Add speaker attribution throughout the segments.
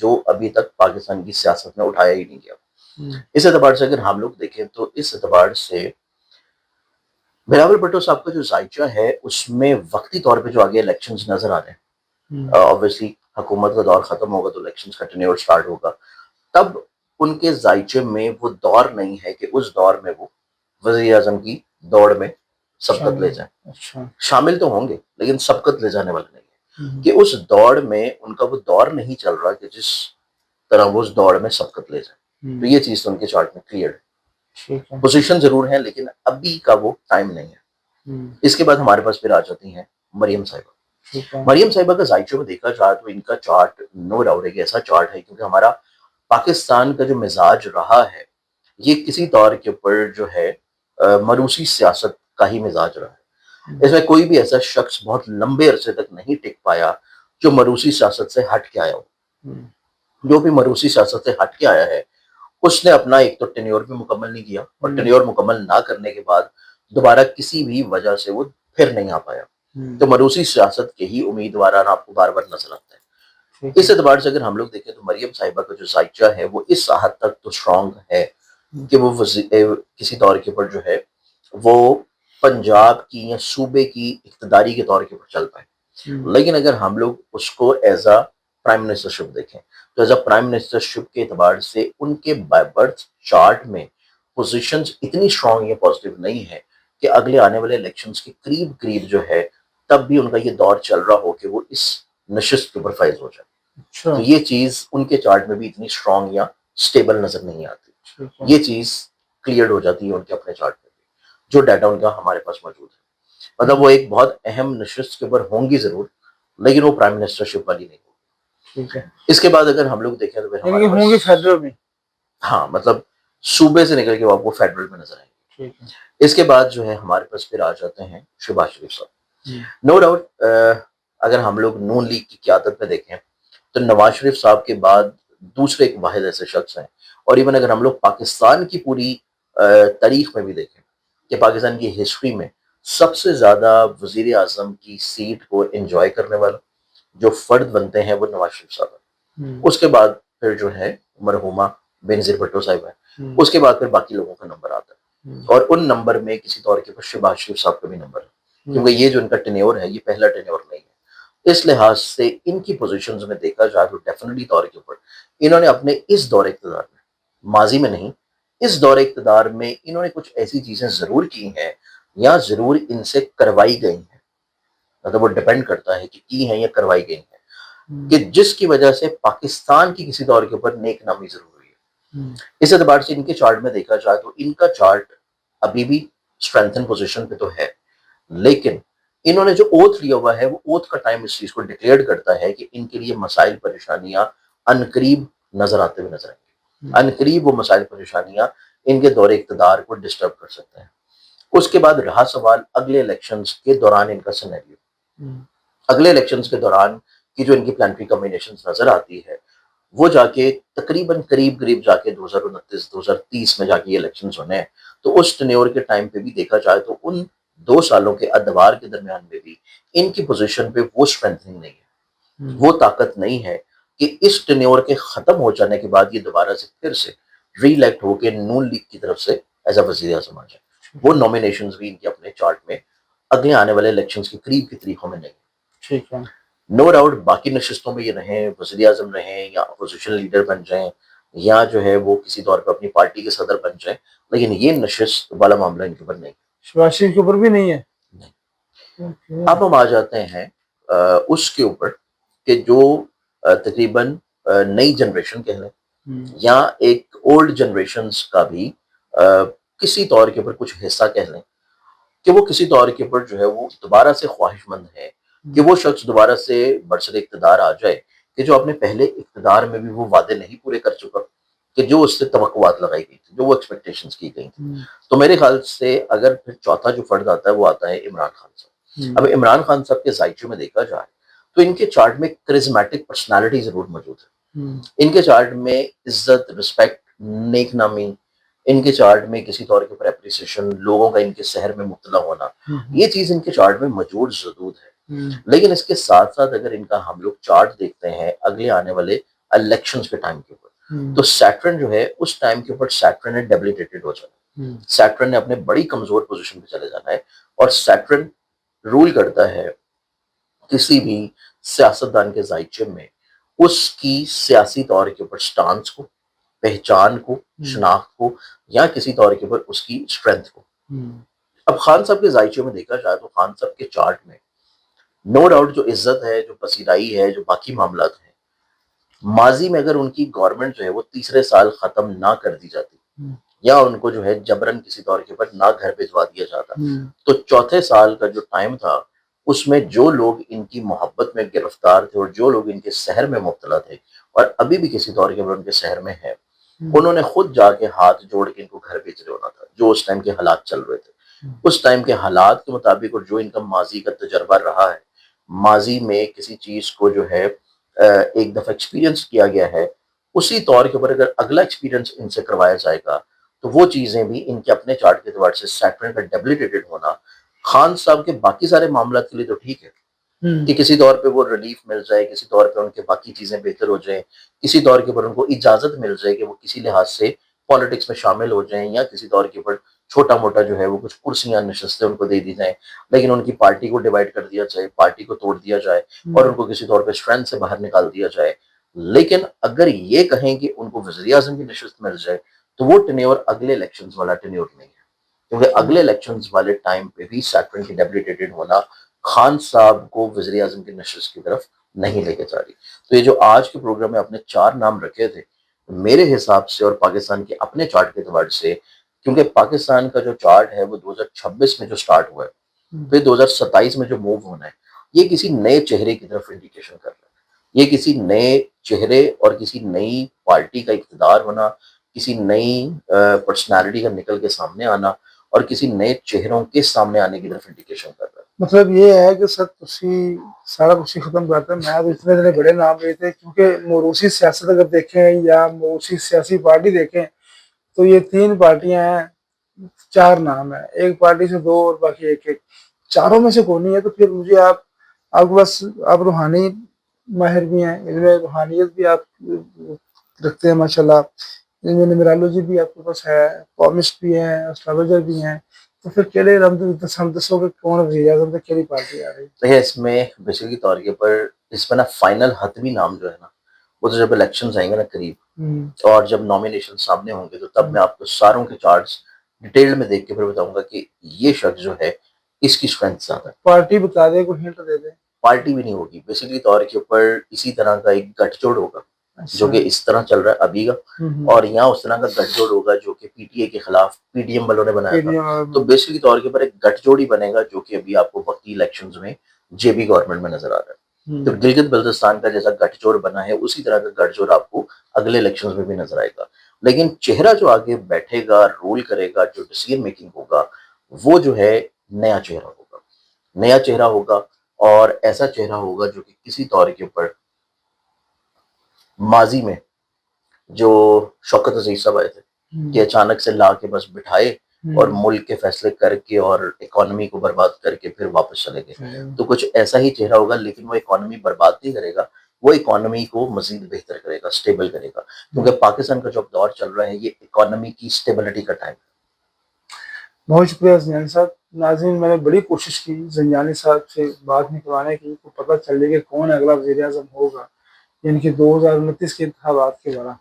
Speaker 1: جو ابھی تک پاکستان کی سیاست میں اٹھایا ہی نہیں گیا۔ اس اعتبار سے اگر ہم لوگ دیکھیں تو اس اعتبار سے بلاول بھٹو صاحب کا جو ذائچہ ہے اس میں وقتی طور پہ جو آگے الیکشنز نظر آ رہے ہیں، obviously حکومت کا دور ختم ہوگا تو الیکشنز کا ٹینیور سٹارٹ ہوگا، تب ان کے ذائچے میں وہ دور نہیں ہے کہ اس دور میں وہ وزیر اعظم کی دوڑ میں سبقت لے جائیں۔ شامل تو ہوں گے لیکن سبقت لے جانے والے نہیں ہیں، کہ اس دوڑ میں ان کا وہ دور نہیں چل رہا کہ جس طرح وہ اس دوڑ میں سبقت لے جائیں۔ تو یہ چیز تو ان کے چارٹ میں کلیئر ہے، پوزیشن ضرور ہے لیکن ابھی کا وہ ٹائم نہیں ہے۔ اس کے بعد ہمارے پاس پھر آ جاتی ہیں مریم صاحبہ۔ مریم صاحبہ کا ذائچہ میں دیکھا جائے تو ان کا چارٹ نو ڈاؤٹ ایک ایسا چارٹ ہے، کیونکہ ہمارا پاکستان کا جو مزاج رہا ہے یہ کسی طور کے اوپر جو ہے مروسی سیاست کا ہی مزاج رہا ہے۔ اس میں کوئی بھی ایسا شخص بہت لمبے عرصے تک نہیں ٹک پایا جو مروسی سیاست سے ہٹ کے آیا ہو۔ جو بھی مروسی سیاست سے ہٹ کے آیا ہے اس نے اپنا ایک تو ٹینیور بھی مکمل نہیں کیا، اور ٹینیور مکمل نہ کرنے کے بعد دوبارہ کسی بھی وجہ سے وہ پھر نہیں آ پایا۔ تو مروسی سیاست کے ہی امیدواران آپ کو بار بار نظر آتے ہیں۔ اس اعتبار سے اگر ہم لوگ دیکھیں تو مریم صاحبہ کا جو ذائچہ ہے وہ اس حد تک تو اسٹرانگ ہے کہ وہ کسی طور کے اوپر جو ہے وہ پنجاب کی یا صوبے کی اقتداری کے طور کے اوپر چل پائے۔ لیکن اگر ہم لوگ اس کو ایز اے پرائم منسٹرشپ دیکھیں تو ایز اے پرائم منسٹرشپ کے اعتبار سے ان کے بائی برتھ چارٹ میں پوزیشنز اتنی اسٹرانگ یا پازیٹیو نہیں ہے کہ اگلے آنے والے الیکشنز کے قریب قریب جو ہے تب بھی ان کا یہ دور چل رہا ہو کہ وہ اس نشست کے اوپر فائز ہو جائے۔ تو یہ چیز ان کے چارٹ میں بھی اتنی اسٹرانگ یا اسٹیبل نظر نہیں آتی۔ یہ چیز کلیئر ہو جاتی ہے ان کے اپنے چارٹ میں بھی، جو ڈیٹا ان کا ہمارے پاس موجود ہے۔ مطلب وہ ایک بہت اہم نشست کے اوپر ہوں گی ضرور، لیکن وہ پرائم منسٹرشپ والی نہیں ہوگی۔ اس کے بعد اگر ہم لوگ دیکھیں تو پھر ہوں گے فیڈرل میں، ہاں مطلب صوبے سے نکل کے آپ کو فیڈرل میں نظر آئیں گے۔ اس کے بعد جو ہے ہمارے پاس پھر آ جاتے ہیں شہباز شریف صاحب۔ نو ڈاؤٹ اگر ہم لوگ نون لیگ کی قیادت میں دیکھیں تو نواز شریف صاحب کے بعد دوسرے ایک واحد ایسے شخص ہیں، اور ایون اگر ہم لوگ پاکستان کی پوری تاریخ میں بھی دیکھیں کہ پاکستان کی ہسٹری میں سب سے زیادہ وزیر اعظم کی سیٹ کو انجوائے کرنے والا جو فرد بنتے ہیں وہ نواز شریف صاحب ہیں۔ اس کے بعد پھر جو ہے مرحومہ بینظیر بھٹو صاحب ہیں، اس کے بعد پھر باقی لوگوں کا نمبر آتا ہے، اور ان نمبر میں کسی طور کے اوپر شہباز شریف صاحب کا بھی نمبر ہے، کیونکہ یہ جو ان کا ٹینیور ہے یہ پہلا ٹینیور نہیں ہے۔ اس لحاظ سے ان کی پوزیشنز میں دیکھا جائے تو ڈیفینیٹلی طور کے اوپر انہوں نے اپنے اس دور اقتدار میں، ماضی میں نہیں، اس دور اقتدار میں انہوں نے کچھ ایسی چیزیں ضرور کی ہیں یا ضرور ان سے کروائی گئی ہیں، مطلب وہ ڈیپینڈ کرتا ہے کہ کی ہیں یا کروائی گئی ہیں، کہ جس کی وجہ سے پاکستان کی کسی دور کے اوپر نیک نامی ضرور ہوئی ہے۔ اس اعتبار سے ان کے چارٹ میں دیکھا جائے تو ان کا چارٹ ابھی بھی اسٹرینتھن پوزیشن پہ تو ہے، لیکن انہوں نے جو اوتھ لیا ہوا ہے وہ اوتھ کا ٹائم اس چیز کو ڈکلیئر کرتا ہے کہ ان کے لیے مسائل پریشانیاں عنقریب نظر آتے ہوئے نظر آئیں گے، عنقریب وہ مسائل پریشانیاں ان کے دور اقتدار کو ڈسٹرب کر سکتے ہیں۔ اس کے بعد رہا سوال اگلے الیکشنز کے دوران ان کا سینیریو، اگلے الیکشنز کے دوران کی جو ان کی پلانٹری کمبینیشنز نظر آتی ہے وہ جا کے تقریباً قریب جا کے 2029 2030 میں جا کے یہ الیکشنز ہونے ہیں، تو اس ٹینیور کے ٹائم پہ بھی دیکھا جائے تو ان 2 سالوں کے ادوار کے درمیان میں بھی ان کی پوزیشن پہ وہ اسٹرینتھنگ نہیں ہے، وہ طاقت نہیں ہے کہ اس ٹینیور کے ختم ہو جانے کے بعد یہ دوبارہ سے پھر سے ری الیکٹ ہو کے نون لیگ کی طرف سے ایز اے وزیر اعظم آ جائے۔ وہ نومینیشنز بھی ان کے اپنے چارٹ میں اگلے آنے والے الیکشنز کے قریب کی تاریخوں میں نہیں ہے۔ ٹھیک ہے، نو ڈاؤٹ باقی نشستوں میں یہ رہیں، وزیر اعظم رہیں یا اپوزیشن لیڈر بن جائیں یا جو ہے وہ کسی طور پہ اپنی پارٹی کے صدر بن جائیں، لیکن یہ نشست والا معاملہ ان کے اوپر نہیں ہے، شہباز شریف کے اوپر بھی نہیں ہے۔ اب ہم آ جاتے ہیں اس کے اوپر کہ جو تقریباً نئی جنریشن کہہ لیں یا ایک اولڈ جنریشنز کا بھی کسی طور کے اوپر کچھ حصہ کہہ لیں کہ وہ کسی طور کے اوپر جو ہے وہ دوبارہ سے خواہش مند ہے کہ وہ شخص دوبارہ سے برسر اقتدار آ جائے، کہ جو اپنے پہلے اقتدار میں بھی وہ وعدے نہیں پورے کر چکا، کہ جو اس سے توقعات لگائی گئی تھی، جو وہ ایکسپیکٹیشنز کی گئی تھی۔ تو میرے خیال سے اگر پھر چوتھا جو فرد آتا ہے وہ آتا ہے عمران خان صاحب۔ اب عمران خان صاحب کے ذائچے میں دیکھا جائے تو ان کے چارٹ میں کرزمیٹک پرسنالٹی ضرور موجود ہے، ان کے چارٹ میں عزت، رسپیکٹ، نیک نامی، ان کے چارٹ میں کسی طور کے اوپر اپریسیشن، لوگوں کا ان کے سحر میں مبتلا ہونا، یہ چیز ان کے چارٹ میں موجود ہے۔ لیکن اس کے ساتھ ساتھ اگر ان کا ہم لوگ چارٹ دیکھتے ہیں اگلے آنے والے الیکشنز کے ٹائم کے اوپر. تو سیٹرن جو ہے اس ٹائم کے اوپر سیٹرن نے ڈیبلیٹیٹڈ ہو جانا ہے, سیٹرن نے اپنے بڑی کمزور پوزیشن پہ چلے جانا ہے, اور سیٹرن رول کرتا ہے کسی بھی سیاستدان کے ذائچے میں اس کی سیاسی طور کے اوپر سٹانس کو, پہچان کو, شناخت کو, یا کسی طور کے اوپر اس کی اسٹرینتھ کو. اب خان صاحب کے ذائچے میں دیکھا جائے تو خان صاحب کے چارٹ میں نو ڈاؤٹ جو عزت ہے, جو پذیرائی ہے, جو باقی معاملات ہیں, ماضی میں اگر ان کی گورنمنٹ جو ہے وہ تیسرے سال ختم نہ کر دی جاتی یا ان کو جو ہے جبرن کسی طور کے اوپر نہ گھر بھجوا دیا جاتا, تو چوتھے سال کا جو ٹائم تھا اس میں جو لوگ ان کی محبت میں گرفتار تھے اور جو لوگ ان کے سحر میں مبتلا تھے اور ابھی بھی کسی طور کے اوپر ان کے سحر میں ہیں, انہوں نے خود جا کے ہاتھ جوڑ کے ان کو گھر بھیج رہے ہونا تھا. جو اس ٹائم کے حالات چل رہے تھے, اس ٹائم کے حالات کے مطابق اور جو ان کا ماضی کا تجربہ رہا ہے, ماضی میں کسی چیز کو جو ہے ایک دفعہ ایکسپیرینس کیا گیا ہے, اسی طور کے اوپر اگر اگلا ایکسپیرینس ان سے کروایا جائے گا تو وہ چیزیں بھی ان کے اپنے چارٹ کے اعتبار سے سیٹرن کا ڈیبلیٹیٹڈ ہونا خان صاحب کے باقی سارے معاملات کے لیے تو ٹھیک ہے کہ کسی طور پہ وہ ریلیف مل جائے, کسی طور پہ ان کے باقی چیزیں بہتر ہو جائیں, کسی طور کے اوپر ان کو اجازت مل جائے کہ وہ کسی لحاظ سے پالیٹکس میں شامل ہو جائیں, یا کسی طور کے اوپر چھوٹا موٹا جو ہے وہ کچھ کرسیاں نشستیں ان کو دے دی جائیں, لیکن ان کی پارٹی کو ڈیوائڈ کر دیا جائے, پارٹی کو توڑ دیا جائے اور ان کو کسی طور پہ اسٹرینتھ سے باہر نکال دیا جائے. لیکن اگر یہ کہیں کہ ان کو وزیر اعظم کی نشست مل جائے تو وہ ٹینیور اگلے الیکشنز والا ٹینیور نہیں ہے, کیونکہ اگلے الیکشنز والے ٹائم پہ بھی سیٹرن کی ڈیبلیٹیٹڈ ہونا خان صاحب کو وزیر اعظم کی نشست کی طرف نہیں لے کے جا رہی. تو یہ جو آج کے پروگرام میں اپنے 4 نام رکھے تھے, میرے حساب سے اور پاکستان کے اپنے چارٹ کے اعتبار سے, کیونکہ پاکستان کا جو چارٹ ہے وہ 2026 میں جو سٹارٹ ہوا ہے, پھر 2027 میں جو موو ہونا ہے, یہ کسی نئے چہرے کی طرف انڈیکیشن کر رہا ہے. یہ کسی نئے چہرے اور کسی نئی پارٹی کا اقتدار ہونا, کسی نئی پرسنالٹی کا نکل کے سامنے آنا اور کسی نئے چہروں کے سامنے آنے کی طرف انڈیکیشن کر رہا ہے.
Speaker 2: مطلب یہ ہے کہ سر تسی سارا کچھ ختم کرتا ہے. میں تو اتنے بڑے نام لیے تھے, کیونکہ موروثی سیاست اگر دیکھیں یا موروثی سیاسی پارٹی دیکھیں تو یہ 3 پارٹیاں ہیں, 4 نام ہیں, ایک پارٹی سے 2 اور باقی ایک, چاروں میں سے کوئی نہیں ہے. تو پھر مجھے آپ کو بس آپ روحانی ماہر بھی ہیں, علم روحانیت بھی آپ رکھتے ہیں ماشاءاللہ, علم نمرالوجی بھی آپ کے پاس ہے, پامسٹ بھی ہیں, اسٹرالوجر بھی ہیں, تو پھر کیڑے ہم دسو کہ کون وزیر اعظم سے کیڑی پارٹی آ رہی ہے؟
Speaker 1: دیکھیں اس میں بیسیکلی طور کے پر اس میں نا فائنل حتمی نام جو ہے نا وہ تو جب الیکشنز آئیں گے نا قریب اور جب نامینیشن سامنے ہوں گے تو تب میں آپ کو ساروں کے چارٹس ڈیٹیل میں دیکھ کے پھر بتاؤں گا کہ یہ شخص جو ہے اس کی اسٹرینتھ زیادہ ہے.
Speaker 2: پارٹی بتا دے, کوئی ہنٹ دے دے.
Speaker 1: پارٹی بھی نہیں ہوگی, بیسیکلی طور کے اوپر اسی طرح کا ایک گٹھ جوڑ ہوگا جو کہ اس طرح چل رہا ہے ابھی کا, اور یہاں اس طرح کا گٹھ جوڑ ہوگا جو کہ پی ٹی اے کے خلاف پی ڈی ایم والوں نے بنایا تھا. تو بیسیکلی طور کے اوپر ایک گٹھ جوڑ ہی بنے گا جو کہ ابھی آپ کو وقتی الیکشنز میں جے بی گورنمنٹ میں نظر آ رہا ہے. تو گلگت بلتستان کا جیسا گٹھ جوڑ بنا ہے اسی طرح کا گٹھ جوڑ آپ کو اگلے الیکشنز میں بھی نظر آئے گا. لیکن چہرہ جو آگے بیٹھے گا, رول کرے گا, جو ڈیسیژن میکنگ ہوگا, وہ جو ہے نیا چہرہ ہوگا, نیا چہرہ ہوگا, اور ایسا چہرہ ہوگا جو کہ کسی طور کے اوپر ماضی میں جو شوکت عزیز صاحب آئے تھے کہ اچانک سے لا کے بس بٹھائے اور ملک کے فیصلے کر کے اور اکانومی کو برباد کر کے پھر واپس چلے گئے, تو کچھ ایسا ہی چہرہ ہوگا. لیکن وہ اکانومی برباد نہیں کرے گا, وہ اکانومی کو مزید بہتر کرے گا, سٹیبل کرے گا, کیونکہ پاکستان کا جو دور چل رہا ہے یہ اکانومی کی سٹیبلٹی کا ٹائم ہے.
Speaker 2: بہت شکریہ زنجانی صاحب. ناظرین, میں نے بڑی کوشش کی زنجانی صاحب سے بات نکلوانے کی, کو پتہ چل جائے کہ کون اگلا وزیر اعظم ہوگا یعنی کہ 2029 کے انتخابات کے دوران,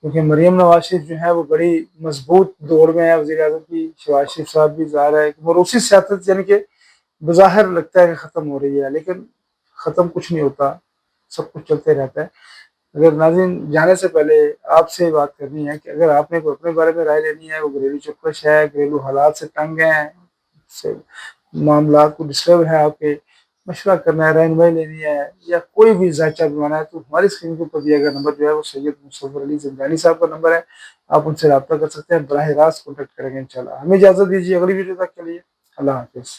Speaker 2: کیونکہ مریم نواز شریف جو ہے وہ بڑی مضبوط دور میں ہے وزیر اعظم کی. شہباز شریف صاحب بھی ظاہر ہے کہ موروثی سیاست یعنی کہ بظاہر لگتا ہے کہ ختم ہو رہی ہے, لیکن ختم کچھ نہیں ہوتا, سب کچھ چلتے رہتا ہے. اگر ناظرین جانے سے پہلے آپ سے بات کرنی ہے کہ اگر آپ نے کوئی اپنے بارے میں رائے لینی ہے, وہ گھریلو چکش ہے, گھریلو حالات سے تنگ ہیں, سے معاملات کو ڈسٹرب ہے, آپ کے مشورہ کرنا ہے, رہنمائی لینی ہے, یا کوئی بھی ذائچہ بنوانا ہے, تو ہماری اسکرین کے اوپر دیا گیا نمبر جو ہے وہ سید مصور علی زنجانی صاحب کا نمبر ہے. آپ ان سے رابطہ کر سکتے ہیں, براہ راست کانٹیکٹ کریں گے انشاءاللہ. ہمیں اجازت دیجیے, اگلی ویڈیو تک کے لیے اللہ حافظ.